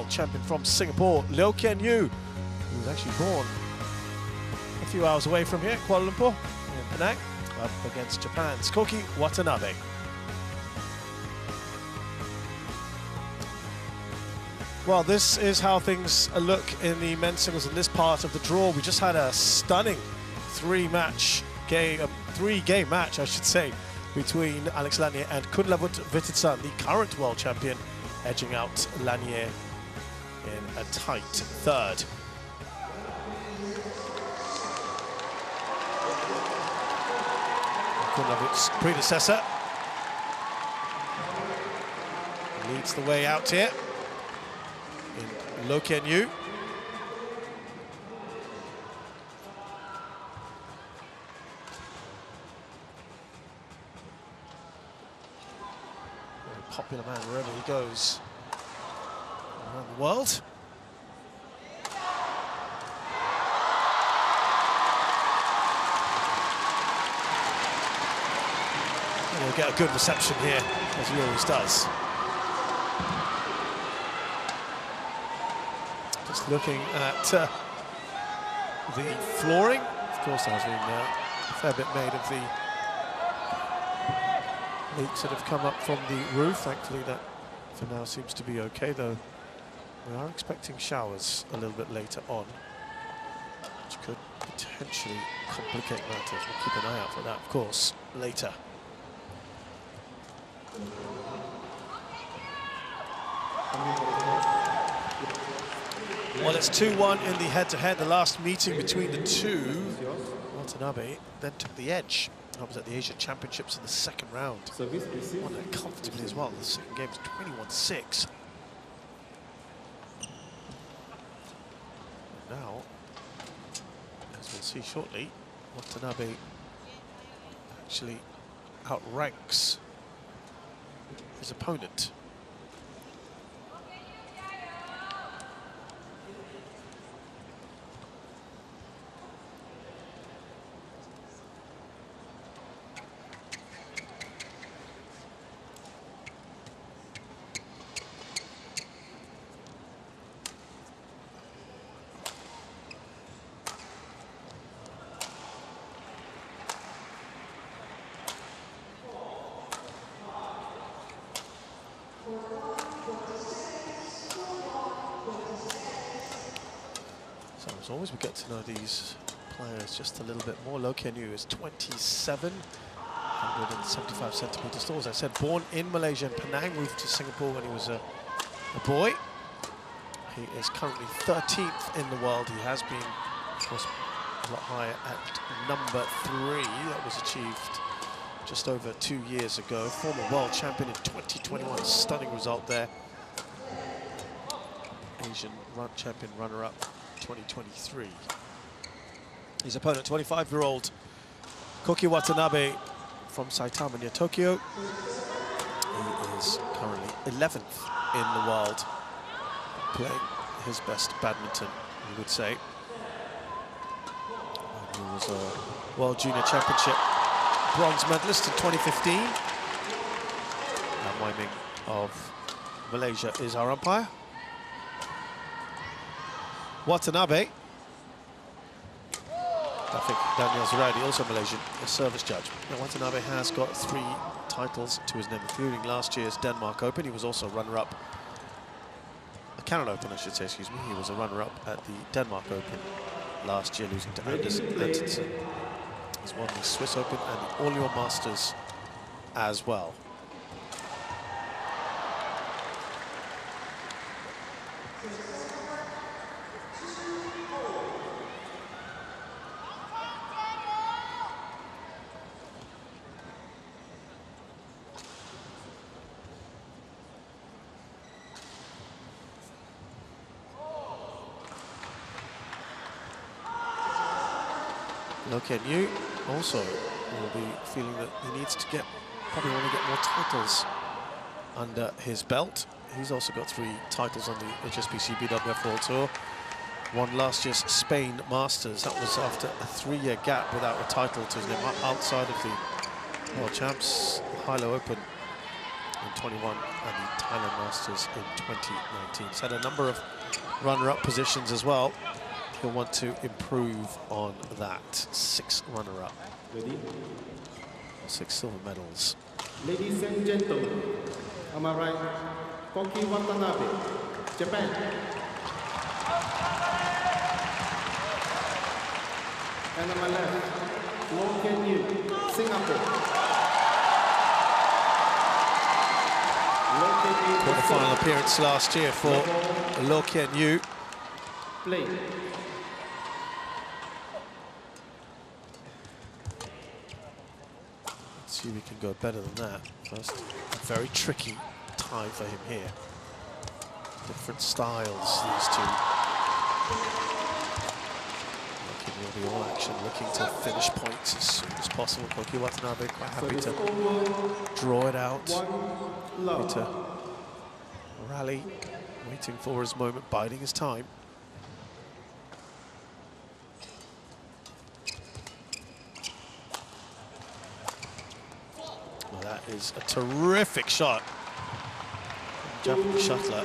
world champion from Singapore, Loh Kean Yew, who was actually born a few hours away from here, Kuala Lumpur, in Penang, up against Japan's Koki Watanabe. Well, this is how things look in the men's singles in this part of the draw. We just had a stunning three-game match, I should say, between Alex Lanier and Kunlavut Vititsan, the current world champion, edging out Lanier in a tight third. Kunlavut's predecessor leads the way out here in Loh Kean Yew. Very popular man wherever he goes around the world. And he'll get a good reception here, as he always does. Just looking at the flooring. Of course, there has been a fair bit made of the leaks that have come up from the roof. Thankfully, that for now seems to be okay, though we are expecting showers a little bit later on, which could potentially complicate matters. We'll keep an eye out for that, of course, later. Well, it's 2-1 in the head-to-head. The last meeting between the two, Watanabe then took the edge. That was at the Asia Championships in the second round. Won it comfortably as well. The second game was 21-6. Now, as we'll see shortly, Watanabe actually outranks his opponent. So as always, we get to know these players just a little bit more. Loh Kean Yew is 27, 175 centimeters tall. As I said, born in Malaysia and Penang, moved to Singapore when he was a boy. He is currently 13th in the world. He has been, of course, a lot higher at number 3. That was achieved just over 2 years ago. Former world champion in 2021, stunning result there. Asian champion runner-up 2023. His opponent, 25-year-old Koki Watanabe from Saitama near Tokyo. He is currently 11th in the world, playing his best badminton, you would say. And he was a World Junior Championship bronze medalist in 2015. And Wai Ming of Malaysia is our umpire. Watanabe, I think Daniel Zuradi, also Malaysian, a service judge. Now, Watanabe has got 3 titles to his name, including last year's Denmark Open. He was also runner-up, a Canada Open, I should say, excuse me. He was a runner-up at the Denmark Open last year, losing to Anders Antonsen. He's won the Swiss Open and the Orléans Masters as well. Loh Kean Yew also will be feeling that he needs to probably want to get more titles under his belt. He's also got 3 titles on the HSBC BWF World Tour. Won last year's Spain Masters. That was after a 3-year gap without a title to his name, outside of the World Champs. The Hilo Open in 21 and the Thailand Masters in 2019. He's had a number of runner-up positions as well. He'll want to improve on that. 6 runner-up. 6 silver medals. Ladies and gentlemen, on my right, Koki Watanabe, Japan. And on my left, Loh Kean Yew, Singapore. Quarter-final appearance last year for Loh Kean Yew. Play. Let's see if we can go better than that. First, a very tricky tie for him here. Different styles, these two. Will be all action, looking to finish points as soon as possible. Koki Watanabe quite happy to draw it out. Happy to rally, waiting for his moment, biding his time. Well, that is a terrific shot. Japanese shuttler.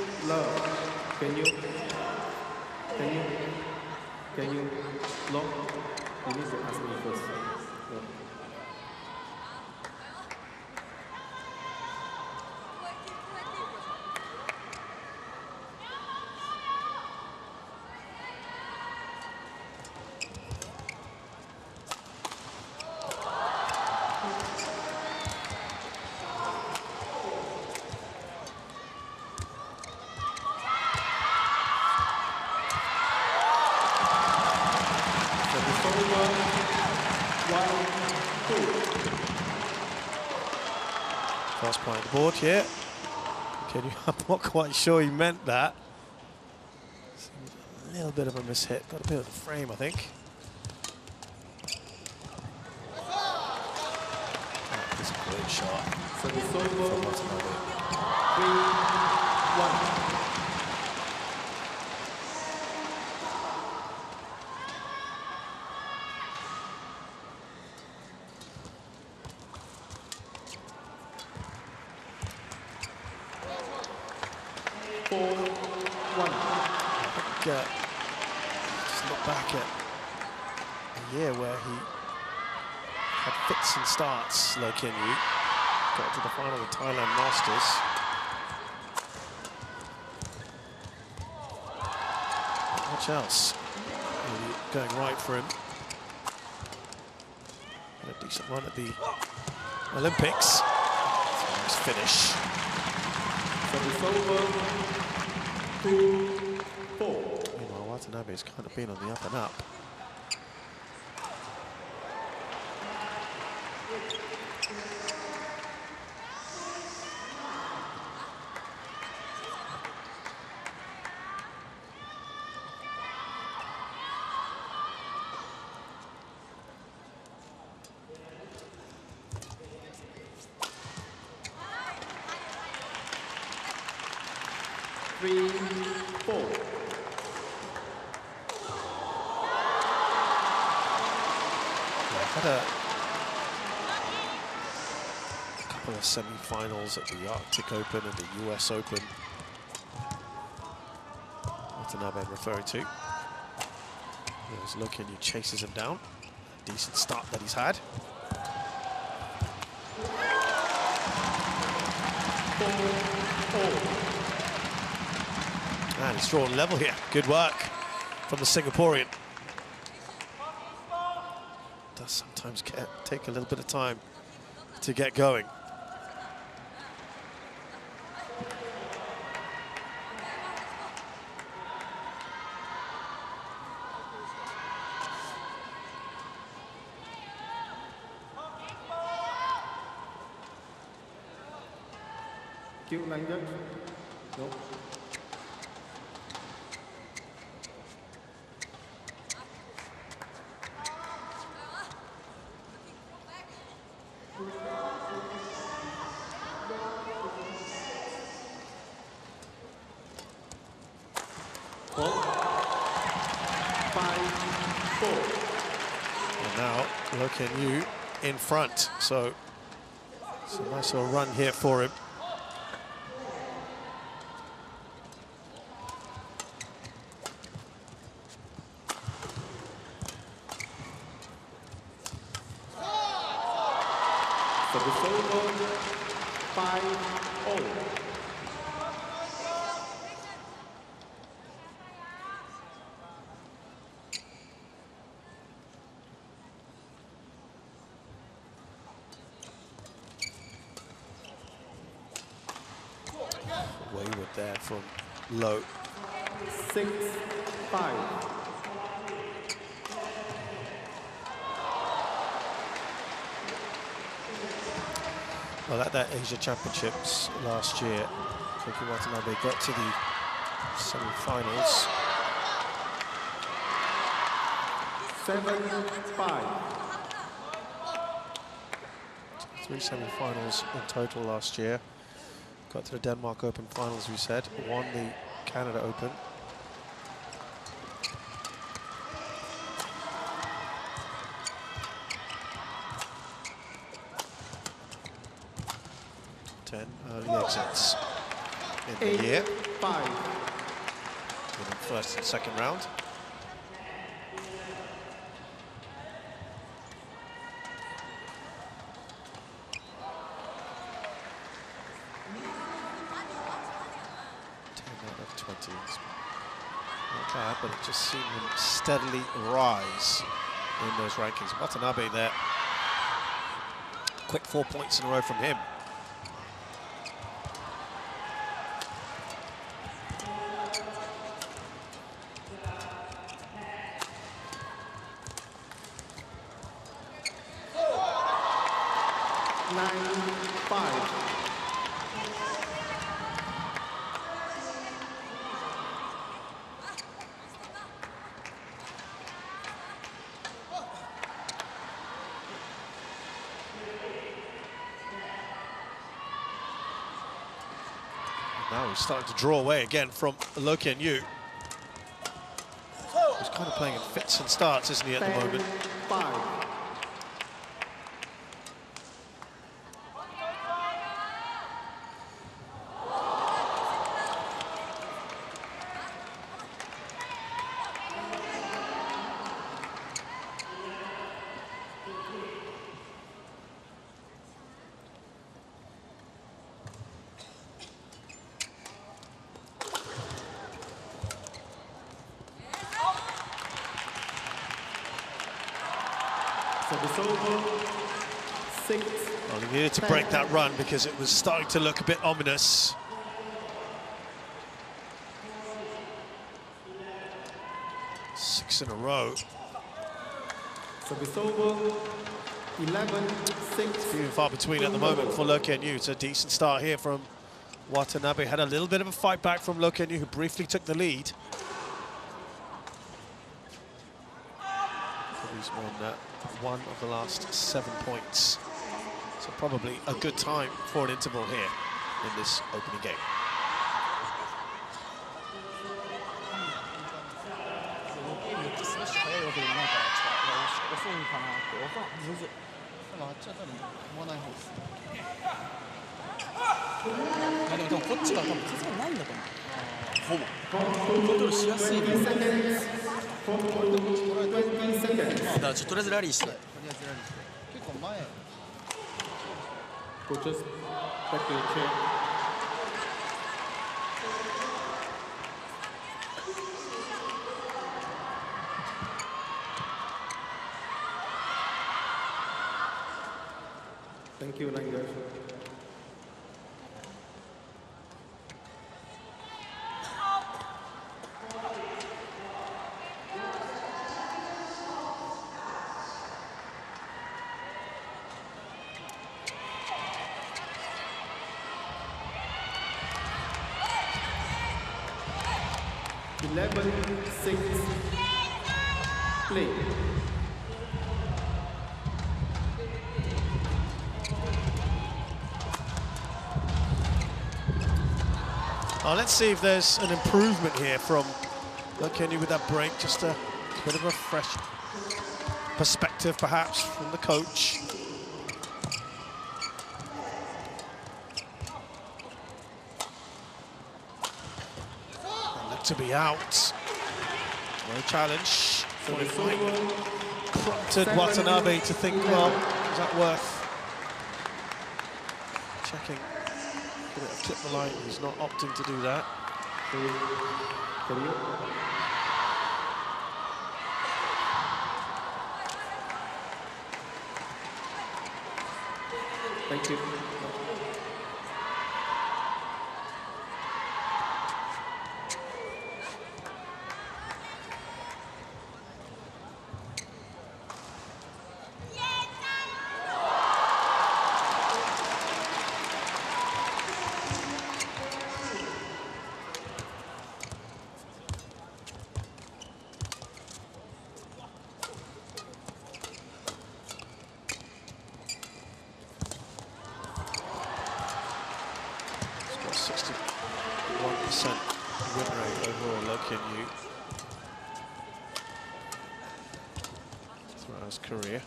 Can you, Loh? You need to ask me first. Yeah. First point on the board here. I'm not quite sure he meant that. A little bit of a mishit. Got a bit of the frame, I think. That is a great shot. So the server, 3-1. Just look back at a year where he had fits and starts, Loh Kean Yew. Got to the final of the Thailand Masters. Not much else really going right for him. Had a decent run at the Olympics. Nice finish. So it's over 2-4. Meanwhile, Watanabe's kind of been on the up and up. Had a couple of semi-finals at the Arctic Open and the US Open. Watanabe I'm referring to. There's Loh Kean Yew chases him down. Decent start that he's had. And he's drawn level here. Good work from the Singaporean. Does sometimes take a little bit of time to get going. Cue line judge. No. And now Loh Kean Yew in front, so it's a nice little run here for him. Service over, 5-0. Wayward there from Loh. 6-5. Well, at that Asia Championships last year, Koki Watanabe got to the semi-finals. 7-5. 3 semi-finals in total last year. Got to the Denmark Open finals, we said. Won the Canada Open. Early exits in the year. 5. Winning first and second round. Not bad, but it just seen him steadily rise in those rankings. Watanabe there. Quick 4 points in a row from him. Now he's starting to draw away again from Loh Kean Yew. He's kind of playing in fits and starts, isn't he, at the moment? 5. Well, he needed to break that run because it was starting to look a bit ominous. Six in a row. Service over, 11-6. Few and far between at the moment for Loh Kean Yew. It's a decent start here from Watanabe. Had a little bit of a fight back from Loh Kean Yew, who briefly took the lead. He's won one of the last 7 points. So probably a good time for an interval here in this opening game. Coaches, back to your chair. Thank you, Language. Play. Let's see if there's an improvement here from Loh Kean Yew with that break. Just a bit of a fresh perspective, perhaps, from the coach. Look to be out. No challenge. Prompted Watanabe to think, well, is that worth checking. Could it have clipped the line? He's not opting to do that. Thank you. Win rate overall, Loh Kean Yew throughout his career.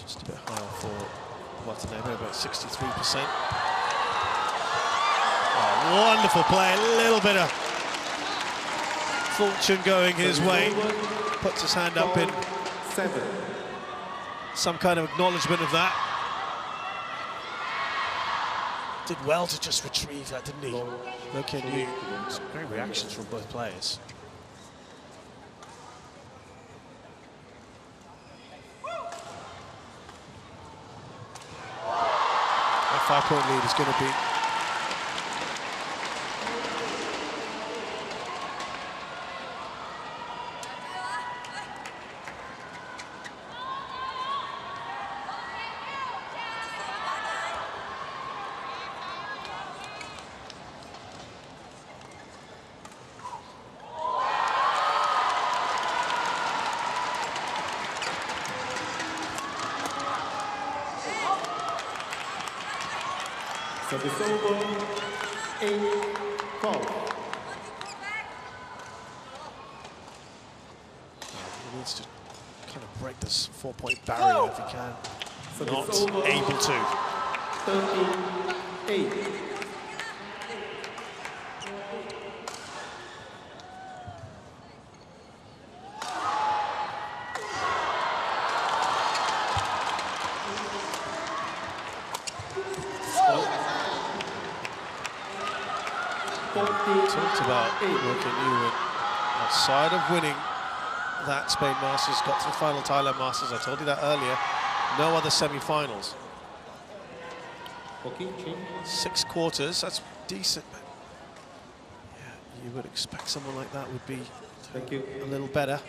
Just a bit higher for Watanabe, about 63%. Oh, wonderful play, a little bit of fortune going his way. Puts his hand up in some kind of acknowledgement of that. Did well to just retrieve that, didn't he? Loh Kean Yew. Some great reactions from both players. That 5-point lead is going to be service over, 8-4. He needs to kind of break this 4-point barrier if he can. Not able to. 13-8. Talked about Loh Kean Yew outside of winning that Spain Masters, got to the final Thailand Masters. I told you that earlier. No other semi-finals. 6 quarters, that's decent. But yeah, you would expect someone like that would be a little better.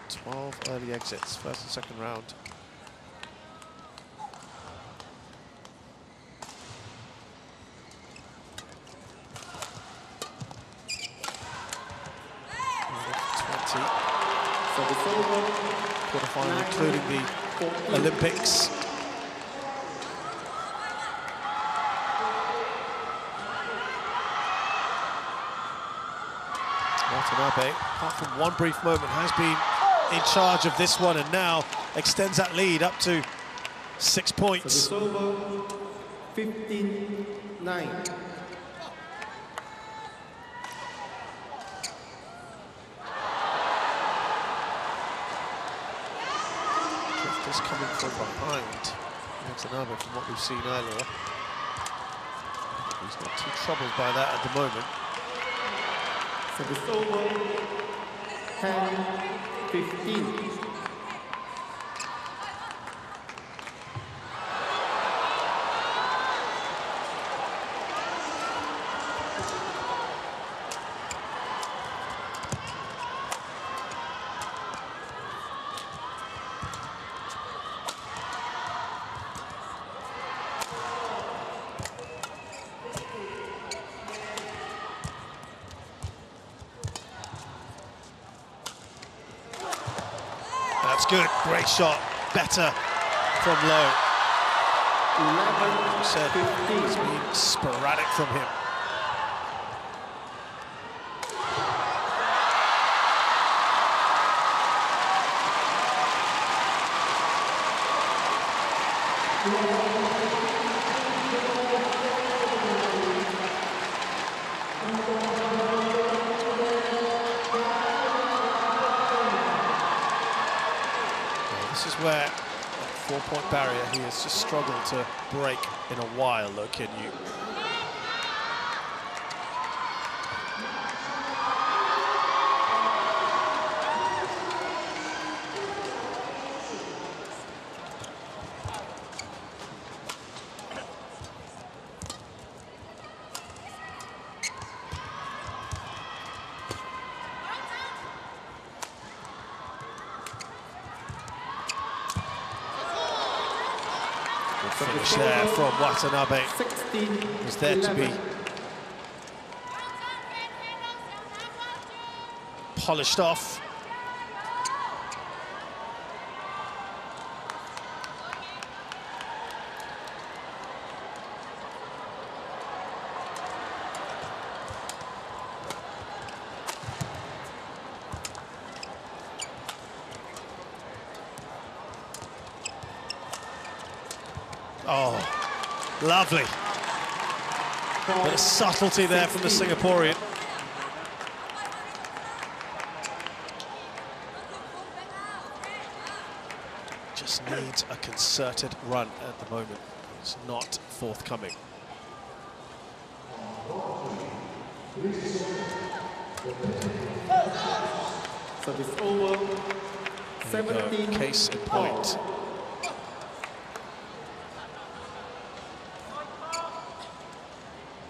12 early exits, first and second round. Quarterfinal, including the Olympics. Watanabe, apart from one brief moment, has been in charge of this one and now extends that lead up to 6 points. 15-9. Just coming from behind Watanabe from what we've seen earlier. He's not too troubled by that at the moment. Service over, 10-15. That's good, great shot, better from Loh. 11-15. Said it's been sporadic from him. where that 4-point barrier he has just struggled to break in a while, Loh Kean Yew. Finish there from Watanabe. Was there to be polished off. Oh, lovely. Bit of subtlety there from the Singaporean. Just needs a concerted run at the moment. It's not forthcoming. Service over. 17 case in point.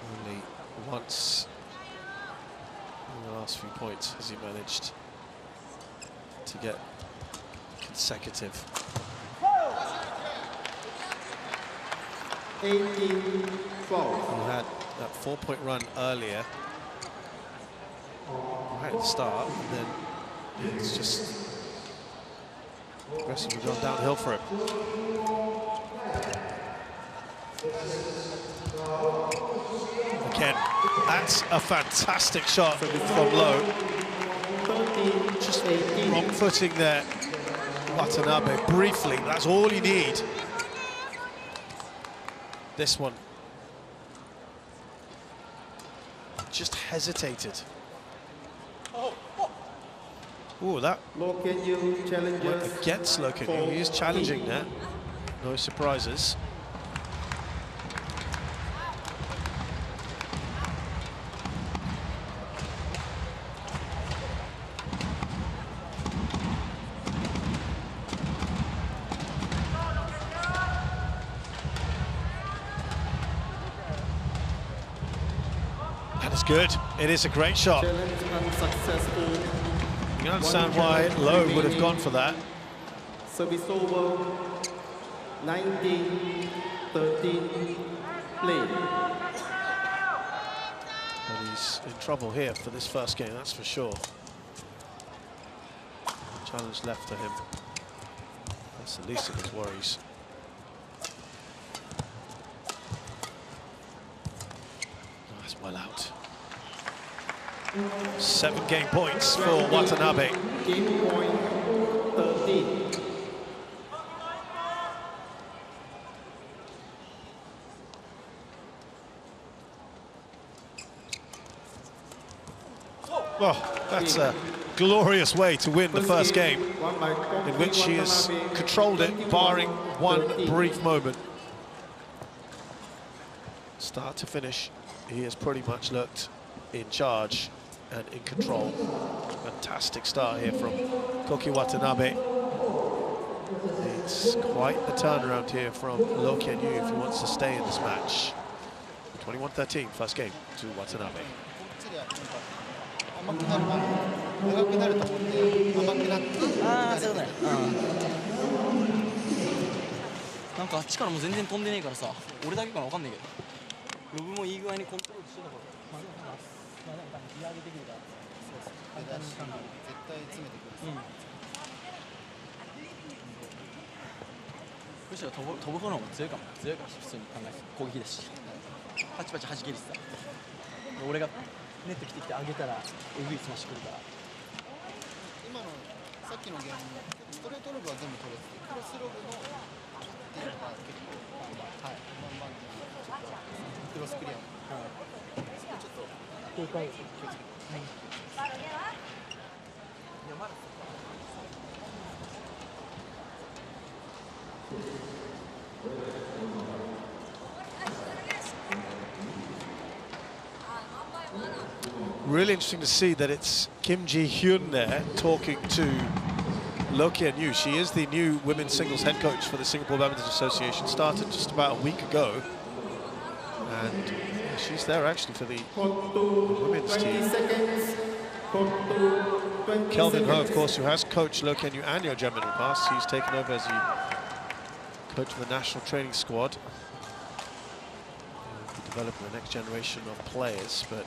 Only once in the last few points has he managed to get consecutive. 18-12. He had that 4-point run earlier, right at the start, and then it's just progressively gone downhill for him. Again, that's a fantastic shot from Loh. Just wrong footing there, Watanabe, briefly, that's all you need. This one just hesitated. Ooh, that Loh Kean Yew challenges went against Loh Kean Yew. He is challenging there. No surprises. That is good. It is a great shot. challenge unsuccessful. You can understand why Loh would have gone for that. Service over. 19-13. Play. But he's in trouble here for this first game, that's for sure. Challenge left to him. That's the least of his worries. That's well out. 7 game points for Watanabe. Game point 13. Well, that's a glorious way to win the first game, in which he has controlled it, barring one brief moment. Start to finish, he has pretty much looked in charge and in control. Fantastic start here from Koki Watanabe. It's quite the turnaround here from Loh Kean Yew if he wants to stay in this match. 21-13, first game to Watanabe. 甘くなる長くなると思って甘くなってああそうだねなんかあっちからも全然飛んでねえからさ俺だけかな分かんないけどロブもいい具合にコントロールしてたからまあでも多分ギア上げてくるからそうそう簡単に絶対詰めてくるむしろ飛ぶ方の方が強いかも強いかも普通に考えて攻撃だしパチパチ弾けるしさ俺がネット来てあげたらえぐいスマッシュくるから今のさっきのゲームもストレートロブは全部取れててクロスロブのっていうのが結構はいまんちょっとクロスクリアそこちょっと警戒気をつけていやまだ Really interesting to see that it's Kim Ji-hyun there talking to Loh Kean Yew. She is the new women's singles head coach for the Singapore Badminton Association, started just about a week ago. And she's there actually for the women's team. Kelvin Ho, of course, who has coached Loh Kean Yew and Yew Jung in the past. He's taken over as the coach of the national training squad. He'll be developing the next generation of players, but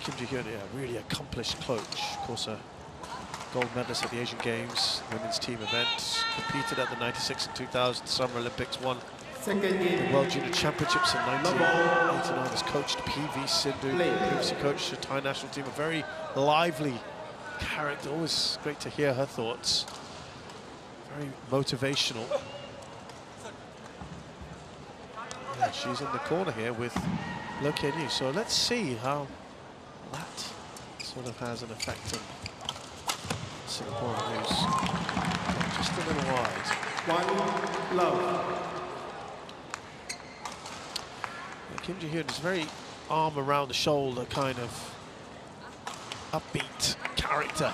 Kim Ji-hyun, yeah, really accomplished coach. Of course, a gold medalist at the Asian Games women's team event, competed at the 96 and 2000 Summer Olympics, won the World Junior Championships in 1989, has coached PV Sindhu, previously coached the Thai national team, a very lively character, always great to hear her thoughts, very motivational. Yeah, she's in the corner here with Loh Kean Yew, so let's see how that sort of has an effect on Singapore, who's just a little wide. One love. Kim Ji-hyun is very arm around the shoulder kind of upbeat character.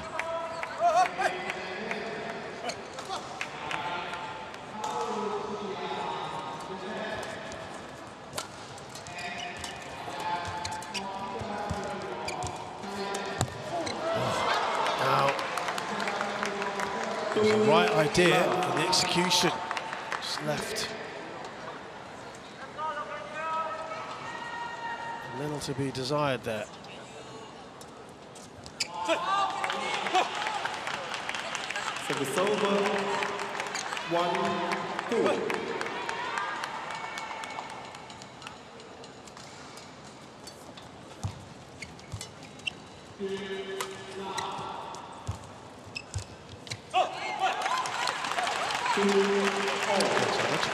Now, it was the right idea in the execution, just left a little to be desired there. Service over. 1-2.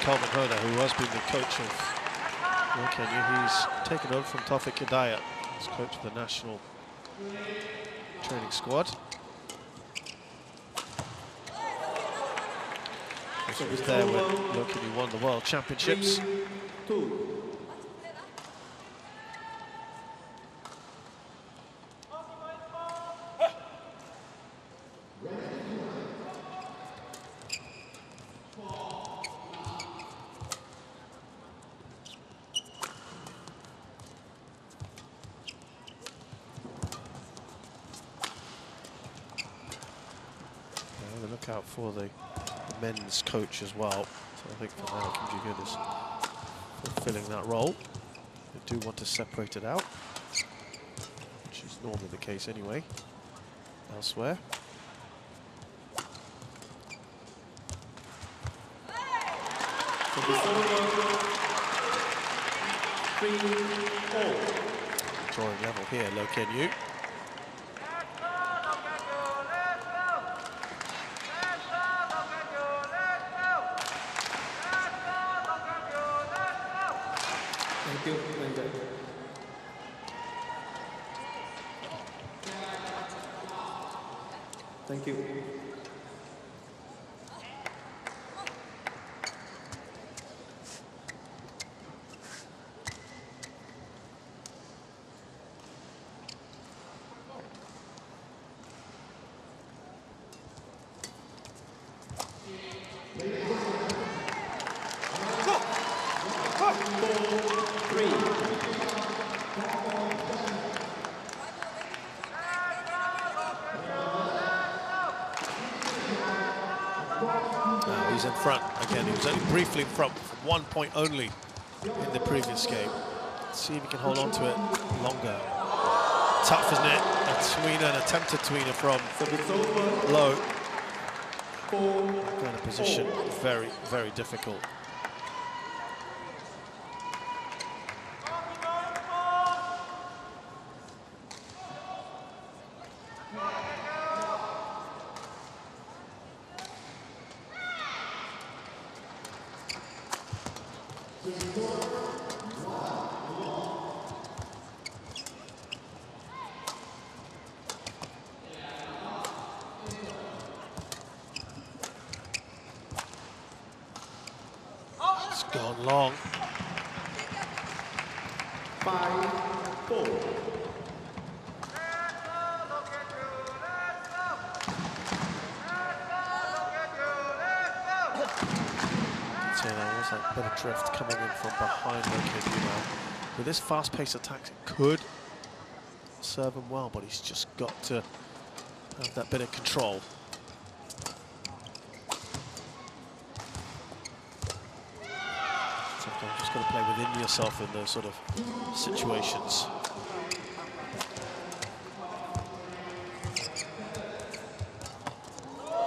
Kelvin Hoda, who has been the coach of Loh Kean Yew, he's taken over from Taufik Hidayat as coach of the national training squad. He was there when Loh Kean Yew won the World Championships. 3-2. Look out for the men's coach as well. So I think for now, Kim Ji-hyun is fulfilling that role. They do want to separate it out, which is normally the case anyway, elsewhere. Drawing level here, Loh Kean Yew. Thank you. He's in front again. He was only briefly in front for 1 point only in the previous game. Let's see if he can hold on to it longer. Tough, isn't it? A tweener, an attempted tweener from Loh. That kind of position, very, very difficult. It's gone long. 5-4. say there was that bit of drift coming in from behind Loh Kean Yew now. With this fast-paced attack, it could serve him well, but he's just got to have that bit of control. Sometimes you just got to play within yourself in those sort of situations.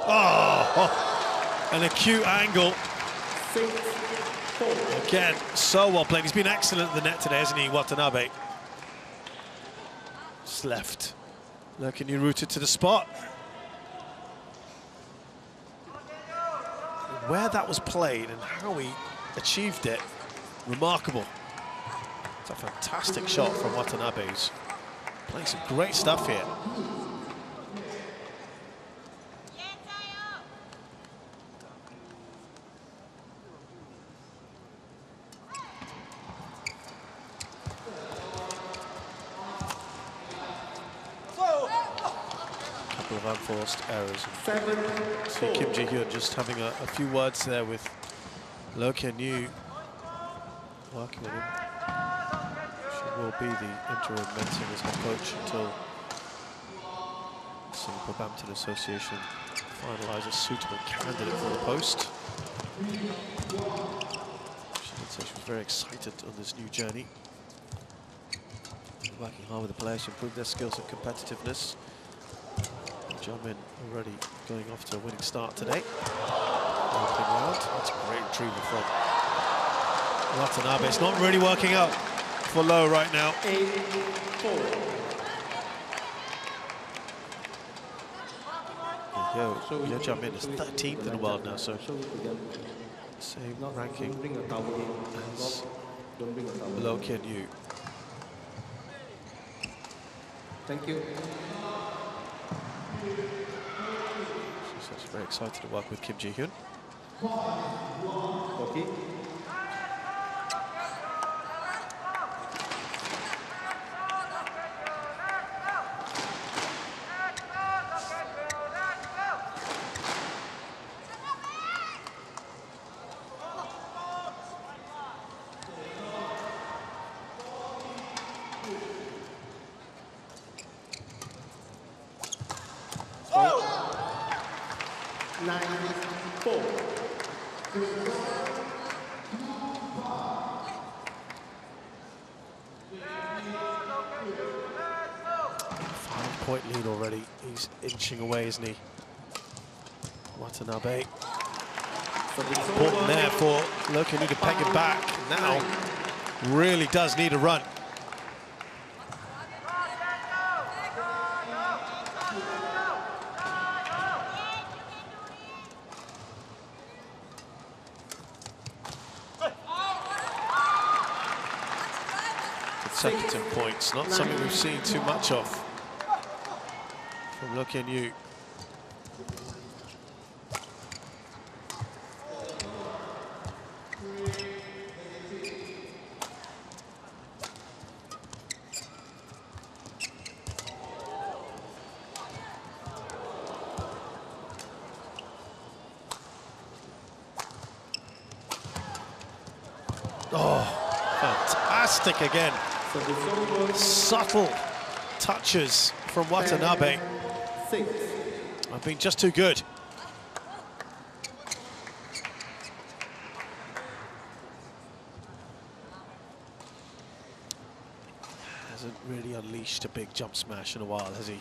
Oh, an acute angle. Again, so well played. He's been excellent at the net today, hasn't he, Watanabe? Just left. Loh Kean Yew rooted to the spot. Where that was played and how he achieved it, remarkable. It's a fantastic shot from Watanabe, who's playing some great stuff here. Couple of unforced errors. See Kim Ji-hyun just having a few words there with Loh Kean Yew, working with him. She will be the interim mentor as head coach until the Singapore Badminton Association finalises a suitable candidate for the post. She did say she was very excited on this new journey, working hard with the players to improve their skills and competitiveness. Jamin already going off to a winning start today. Opening round. That's a great retrieval from Watanabe. It's not really working out for Loh right now. 8-4. Yo Jamin is 13th in the world now, so same ranking as Loh Kean Yew. Thank you. She's very excited to work with Kim Ji-hyun. Koki. Point lead already. He's inching away, isn't he? Watanabe. Important there for Loh Kean Yew to peg it back. Now really does need a run. Consecutive points, not something we've seen too much of from Loh Kean Yew. Oh, fantastic again. Subtle touches from Watanabe. I've been just too good. Hasn't really unleashed a big jump smash in a while, has he?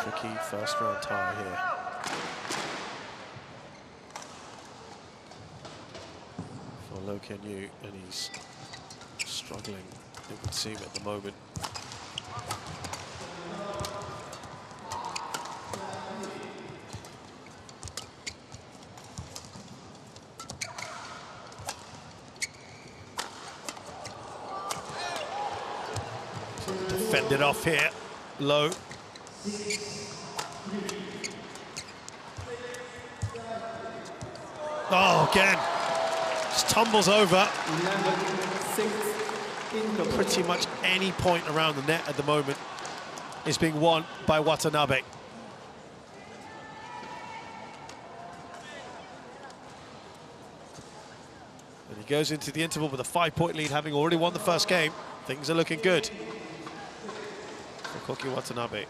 Tricky first round tie here. Loh Kean Yew, and he's struggling, it would seem, at the moment. Defend it off here, Loh. Oh, again. Just tumbles over. 11-6. Pretty much any point around the net at the moment is being won by Watanabe. And he goes into the interval with a 5-point lead, having already won the first game. Things are looking good for Koki Watanabe.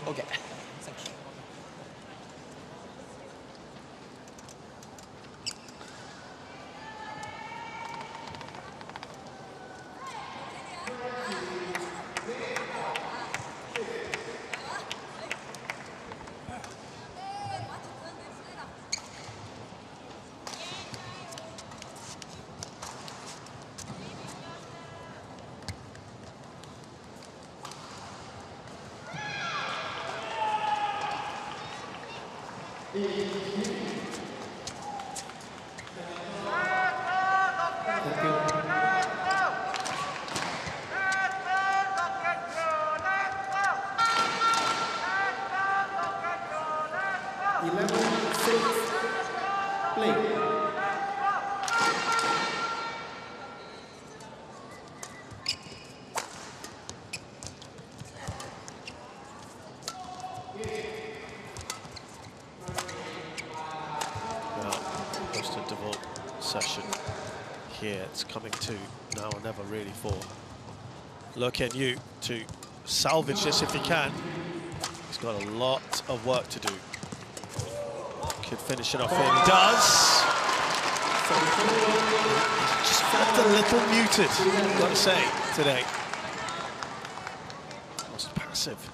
Okay. Thank you. Session here. It's coming to now or never really for Loh Kean Yew to salvage this if he can. He's got a lot of work to do. Could finish it off here. He does. He's just felt a little muted, I've got to say, today. Most passive.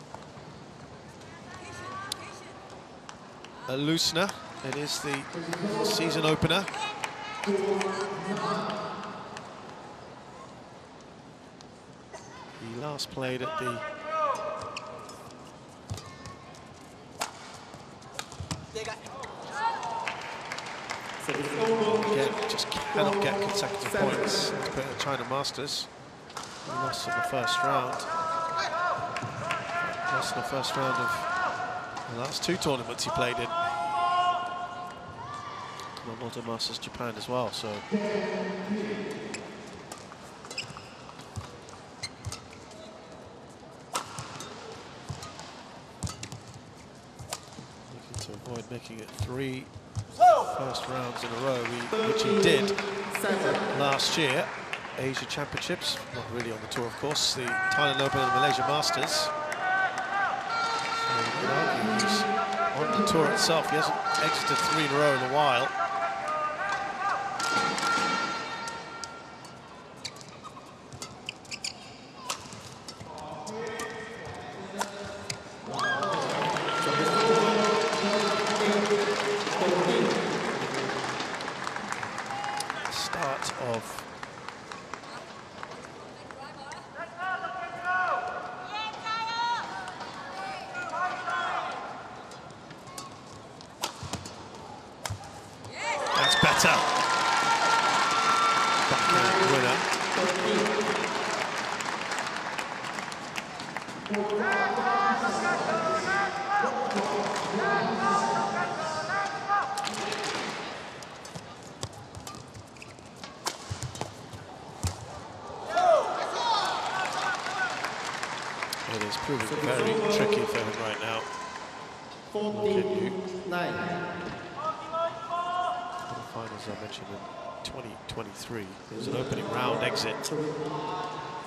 A loosener. It is the season opener. He last played at the again, just cannot get consecutive points to put in the China Masters. He lost in the first round. Lost in the first round of the last two tournaments he played in. World Masters Japan as well, so looking to avoid making it 3 first rounds in a row, which he did last year. Asia Championships, not really on the tour of course, the Thailand Open and the Malaysia Masters. So you can argue he's on the tour itself. He hasn't exited 3 in a row in a while. It is proving very tricky for him right now. 14-9. Finals I mentioned in 2023. There was an opening round exit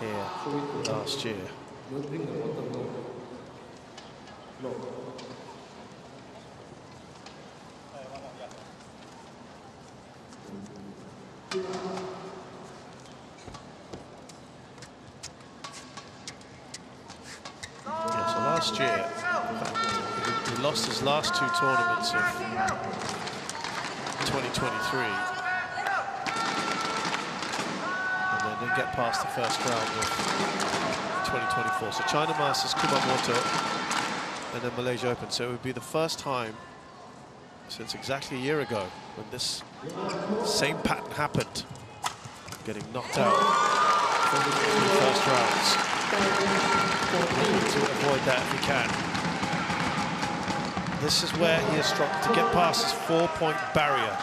here last year. Yeah, so last year, he lost his last 2 tournaments of 2023. And then didn't get past the first round of 2024. So China Masters, Kumamoto, and then Malaysia Open. So it would be the first time since exactly a year ago when this same pattern happened, getting knocked out in the first rounds. To avoid that if he can. This is where he has struggled to get past his 4-point barrier.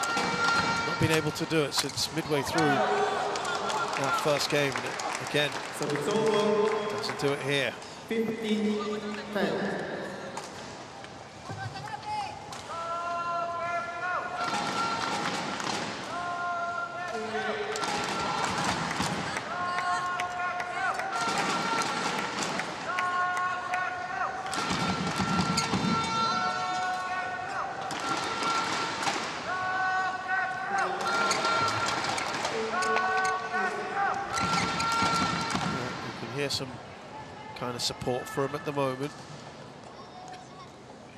Not been able to do it since midway through that first game. And again, doesn't do it here. 15-10. Some kind of support for him at the moment.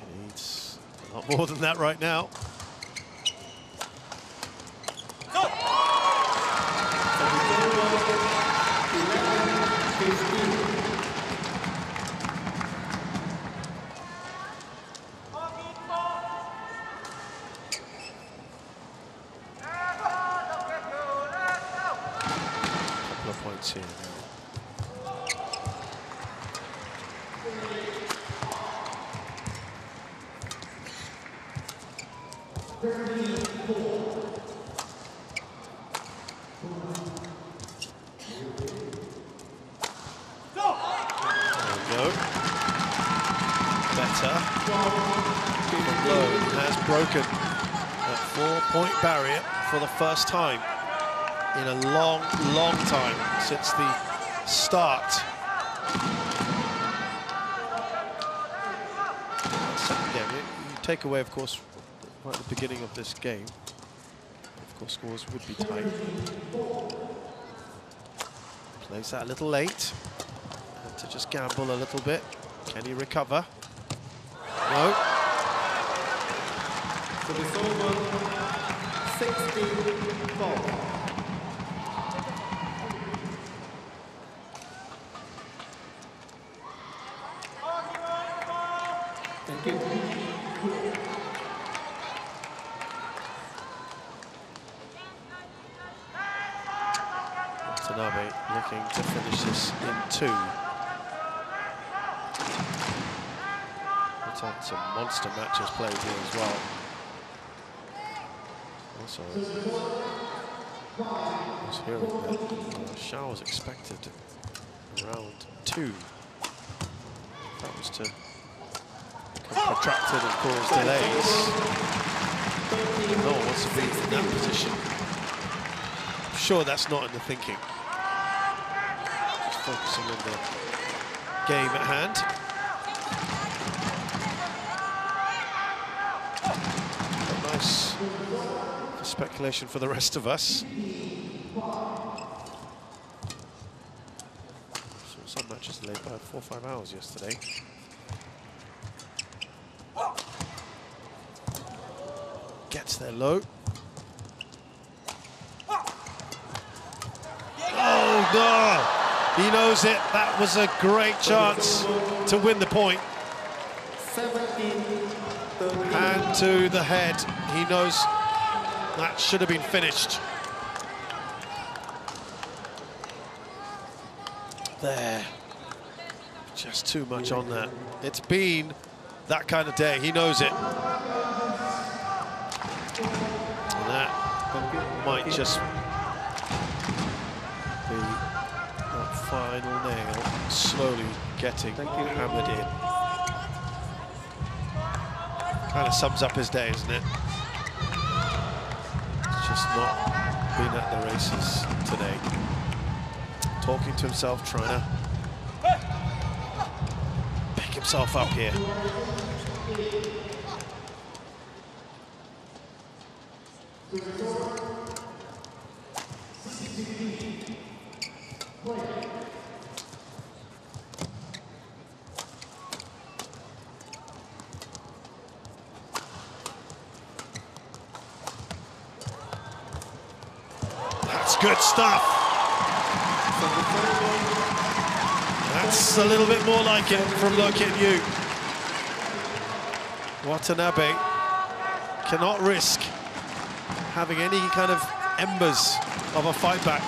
He needs a lot more than that right now. Couple of points here now. Loh has broken that 4-point barrier for the first time in a long, long time since the start. Second game, you take away, of course, right at the beginning of this game. Of course, scores would be tight. Plays that a little late. Had to just gamble a little bit. Can he recover? No. So it's over 16-4. Thank you. Watanabe looking to finish this in 2. Some monster matches played here as well. Also, I was hearing that Shao was expected round 2. That was to become protracted and cause delays. No one wants to be in that position. I'm sure that's not in the thinking. Just focusing on the game at hand. Nice speculation for the rest of us. Saw some matches late by 4 or 5 hours yesterday. Gets there low. Oh no! He knows it. That was a great chance to win the point. 17-13. Hand to the head. He knows that should have been finished. There. Just too much on that. It's been that kind of day. He knows it. And that might just be that final nail slowly getting hammered in. Kind of sums up his day, isn't it? It's just not been at the races today. Talking to himself, trying to pick himself up here. That's good stuff. That's a little bit more like it from Loh Kean Yew. Watanabe cannot risk having any kind of embers of a fight back.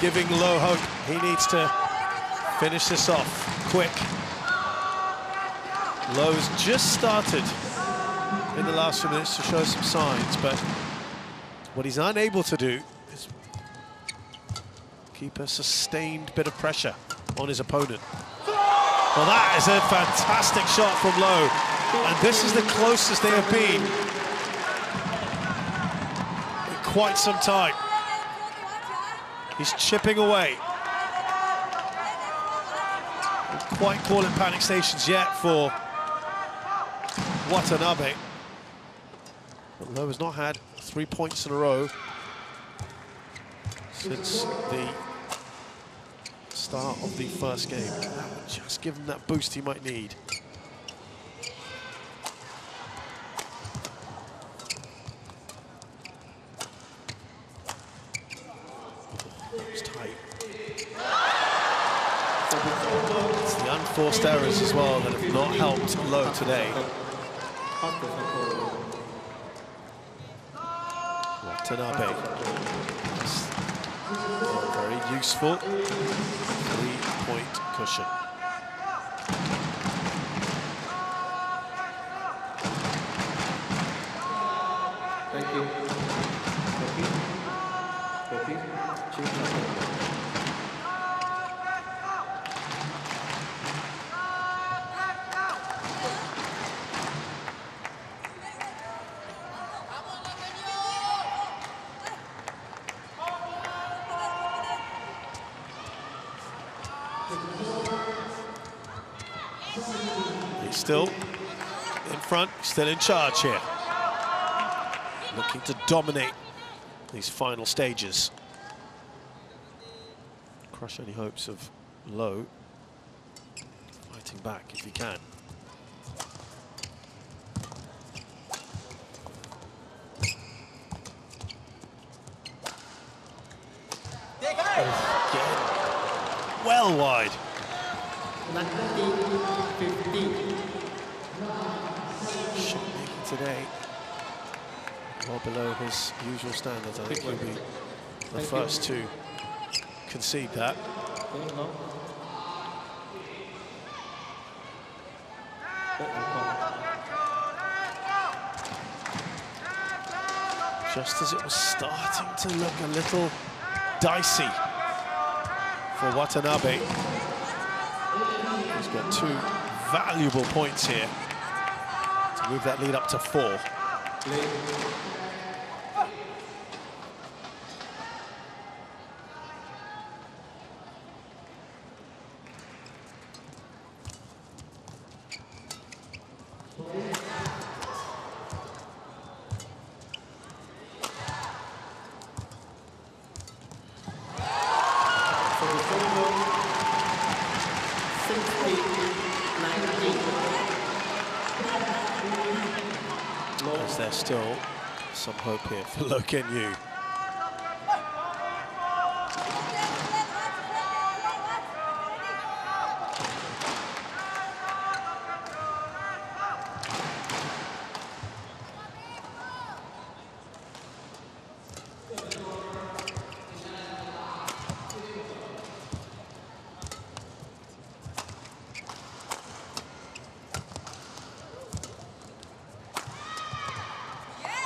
Giving Loh hope. He needs to finish this off quick. Loh's just started in the last few minutes to show some signs, but what he's unable to do is keep a sustained bit of pressure on his opponent. Well, that is a fantastic shot from Loh, and this is the closest they have been in quite some time. He's chipping away. Don't quite call it panic stations yet for Watanabe. But Loh has not had 3 points in a row since the start of the first game. That would just give him that boost he might need. It's tight. It's the unforced errors as well that have not helped Loh today. Watanabe. Very useful 3-point cushion. Thank you. Koki. He's still in front, still in charge here. Looking to dominate these final stages. Crush any hopes of Loh fighting back if he can. Again, well wide. 15. Shot making today well below his usual standards. I think he'll be the first to concede that. Just as it was starting to look a little dicey for Watanabe. He's got 2 valuable points here to move that lead up to 4. There's still some hope here for Loh Kean Yew.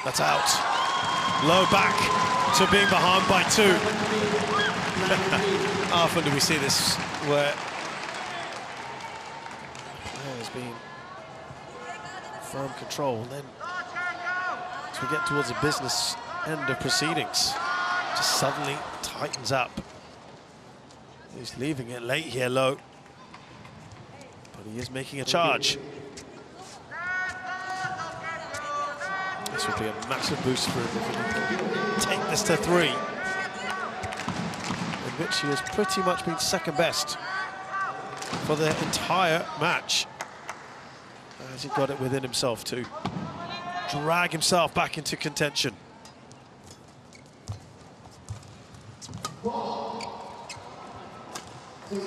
That's out. Loh back to being behind by 2. How often do we see this where there's been firm control, and then as we get towards the business end of proceedings, just suddenly tightens up. He's leaving it late here, Loh, but he is making a charge. This would be a massive boost for him if he can take this to 3, in which he has pretty much been second best for the entire match. As he got it within himself to drag himself back into contention. Oh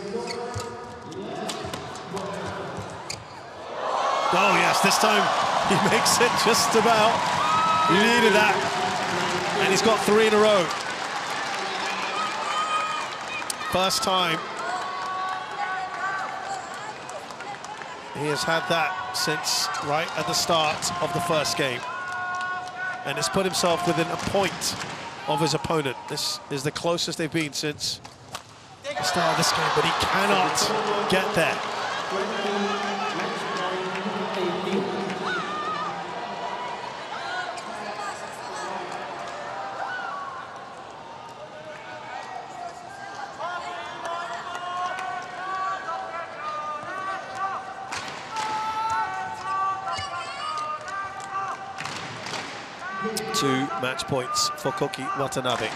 yes, this time he makes it just about. He needed that. And he's got 3 in a row. First time he has had that since right at the start of the first game. And it's put himself within a point of his opponent. This is the closest they've been since the start of this game, but he cannot get there. 2 match points for Koki Watanabe.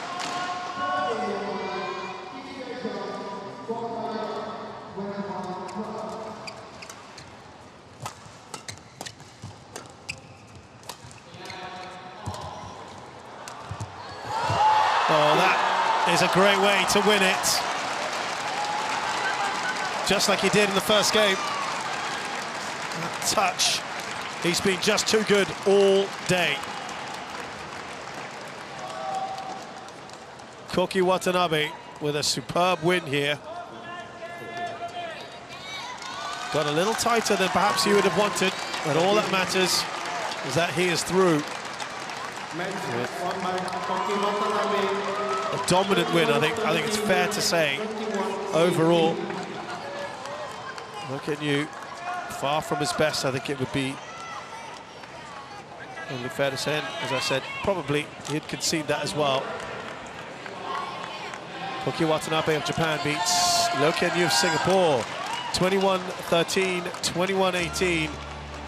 Oh, that is a great way to win it. Just like he did in the first game. That touch. He's been just too good all day. Koki Watanabe with a superb win here. Got a little tighter than perhaps he would have wanted, but all that matters is that he is through. A dominant win, I think it's fair to say. Overall, Loh Kean Yew, far from his best. I think it would be only fair to say, and as I said, probably he'd concede that as well. Koki Watanabe of Japan beats Loh Kean Yew of Singapore 21-13, 21-18.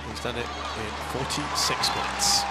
He's done it in 46 minutes.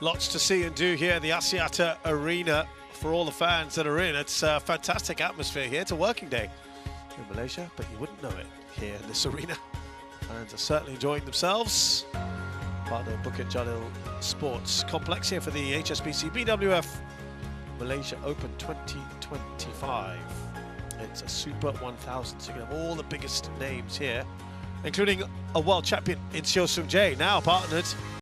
Lots to see and do here at the Axiata Arena for all the fans that are in. It's a fantastic atmosphere here. It's a working day in Malaysia, but you wouldn't know it here in this arena. Fans are certainly enjoying themselves. Part of the Bukit Jalil Sports Complex here for the HSBC BWF Malaysia Open 2025. It's a Super 1000, so you can have all the biggest names here, including a world champion in Seo Seung Jae, now partnered